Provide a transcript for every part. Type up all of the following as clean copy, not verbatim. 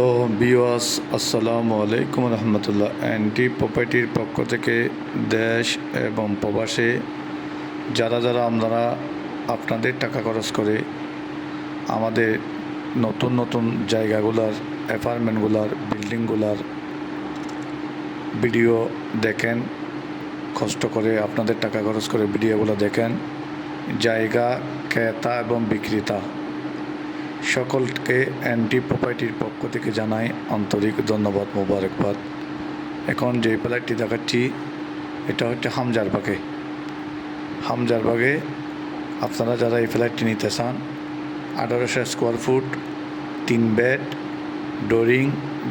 Hello viewers, আসসালামু আলাইকুম রহমতুল্লাহ। Anti প্রপার্টির পক্ষ থেকে দেশ এবং প্রবাসে যারা আপনারা আপনাদের টাকা খরচ করে আমাদের নতুন নতুন জায়গাগুলার, অ্যাপার্টমেন্টগুলার, বিল্ডিংগুলার ভিডিও দেখেন, কষ্ট করে আপনাদের টাকা খরচ করে ভিডিওগুলো দেখেন, জায়গা ক্রেতা এবং বিক্রেতা সকলকে অ্যান্টি প্রপার্টির পক্ষ থেকে জানাই আন্তরিক ধন্যবাদ, মোবারকবাদ। এখন যে ফ্ল্যাটটি দেখাচ্ছি এটা হচ্ছে হামজারবাগে আপনারা যারা এই ফ্ল্যাটটি নিতে চান, 1800 square foot, 3 bed, ডোরিং,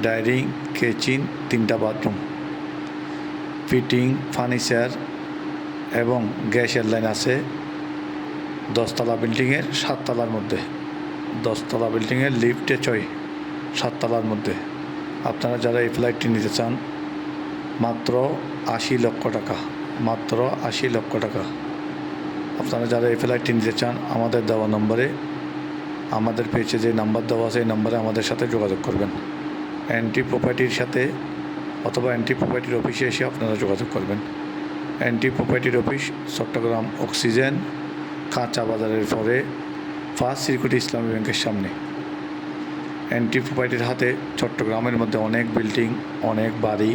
dining, kitchen, 3টা বাথরুম, ফিটিং, ফার্নিচার এবং গ্যাসের লাইন আছে। 10তলা বিল্ডিংয়ের 7তলার মধ্যে, 10তলা বিল্ডিংয়ের লিফটে 7তলার মধ্যে। আপনারা যারা এই ফ্ল্যাটটি নিতে চান মাত্র 80 লক্ষ টাকা, মাত্র 80 লক্ষ টাকা। আপনারা যারা এই ফ্ল্যাটটি নিতে চান আমাদের দেওয়া নম্বরে, আমাদের পেজে যে নাম্বার দেওয়া আছে এই নম্বরে আমাদের সাথে যোগাযোগ করবেন। অ্যান্টি প্রপার্টির সাথে অথবা অ্যান্টি প্রপার্টির অফিসে এসে আপনারা যোগাযোগ করবেন। অ্যান্টি প্রপার্টির অফিস চট্টগ্রাম অক্সিজেন কাঁচা বাজারের পরে ফার্স্ট সিকিউরিটি ইসলামী ব্যাংকের সামনে। অ্যান্টি প্রপার্টির হাতে চট্টগ্রামের মধ্যে অনেক বিল্ডিং, অনেক বাড়ি,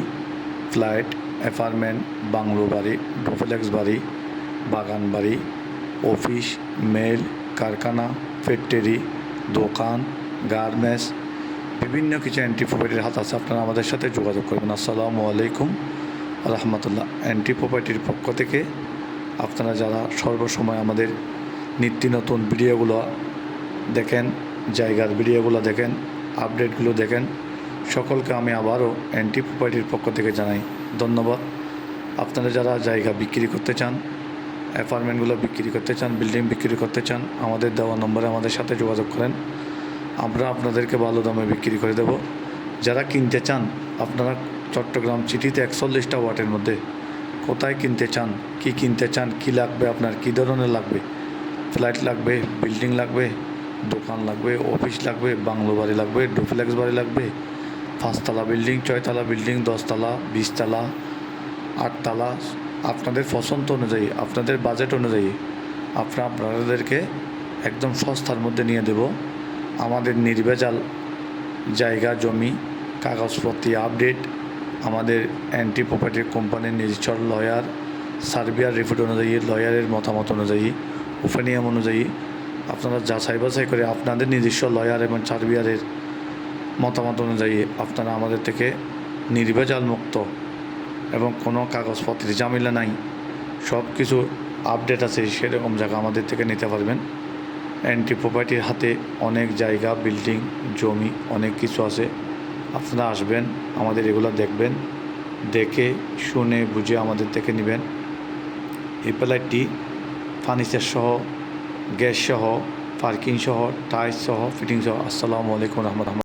ফ্ল্যাট, অ্যাপার্টমেন্ট, বাংলো বাড়ি, ডুপ্লেক্স বাড়ি, বাগান বাড়ি, অফিস, মেল, কারখানা, ফ্যাক্টরি, দোকান, গার্মেন্টস, বিভিন্ন কিছু অ্যান্টি প্রপার্টির হাত আছে। আপনারা আমাদের সাথে যোগাযোগ করবেন। আসসালামু আলাইকুম রহমতুল্লাহ। অ্যান্টি প্রপার্টির পক্ষ থেকে আপনারা যারা সর্বসময় আমাদের নিত্য নতুন ভিডিওগুলো দেখেন, জায়গার ভিডিওগুলো দেখেন, আপডেটগুলো দেখেন, সকলকে আমি আবারও অ্যান্টি প্রপার্টির পক্ষ থেকে জানাই ধন্যবাদ। আপনারা যারা জায়গা বিক্রি করতে চান, অ্যাপার্টমেন্টগুলো বিক্রি করতে চান, বিল্ডিং বিক্রি করতে চান, আমাদের দেওয়া নম্বরে আমাদের সাথে যোগাযোগ করেন। আমরা আপনাদেরকে ভালো দামে বিক্রি করে দেব। যারা কিনতে চান, আপনারা চট্টগ্রাম সিটিতে 41টা ওয়ার্ডের মধ্যে কোথায় কিনতে চান, কি কিনতে চান, কি লাগবে, আপনার কী ধরনের লাগবে, ফ্ল্যাট লাগবে, বিল্ডিং লাগবে, দোকান লাগবে, অফিস লাগবে, বাংলো বাড়ি লাগবে, ডুপ্লেক্স বাড়ি লাগবে, 5তলা বিল্ডিং, 6তলা বিল্ডিং, 10তলা, 20তলা, 8তলা, আপনাদের পছন্দ অনুযায়ী, আপনাদের বাজেট অনুযায়ী আপনাদেরকে একদম সস্তার মধ্যে নিয়ে দেব। আমাদের নির্ভেজাল জায়গা, জমি, কাগজপত্র আপডেট, আমাদের অ্যান্টি প্রপার্টির কোম্পানির নিজস্ব লয়ার, সার্ভিয়ার রিপোর্ট অনুযায়ী, লয়ারের মতামত অনুযায়ী, ওপিনিয়ন অনুযায়ী আপনারা যাচাই বাছাই করে আপনাদের নিজস্ব লয়ার এবং সার্ভিয়ারের মতামত অনুযায়ী আপনারা আমাদের থেকে নির্ভেজাল মুক্ত এবং কোনো কাগজপত্রের ঝামেলা নাই, সব কিছু আপডেট আছে সেরকম জায়গা আমাদের থেকে নিতে পারবেন। অ্যান্টি প্রপার্টির হাতে অনেক জায়গা, বিল্ডিং, জমি, অনেক কিছু আছে। আপনারা আসবেন, আমাদের এগুলো দেখবেন, দেখে শুনে বুঝে আমাদের থেকে নেবেন। এই ফ্ল্যাটটি ফার্নিচার সহ, গ্যাস সহ, পার্কিং সহ, টাইলস সহ, ফিটিং সহ। আসসালামু আলাইকুম রহমতুল্লাহ।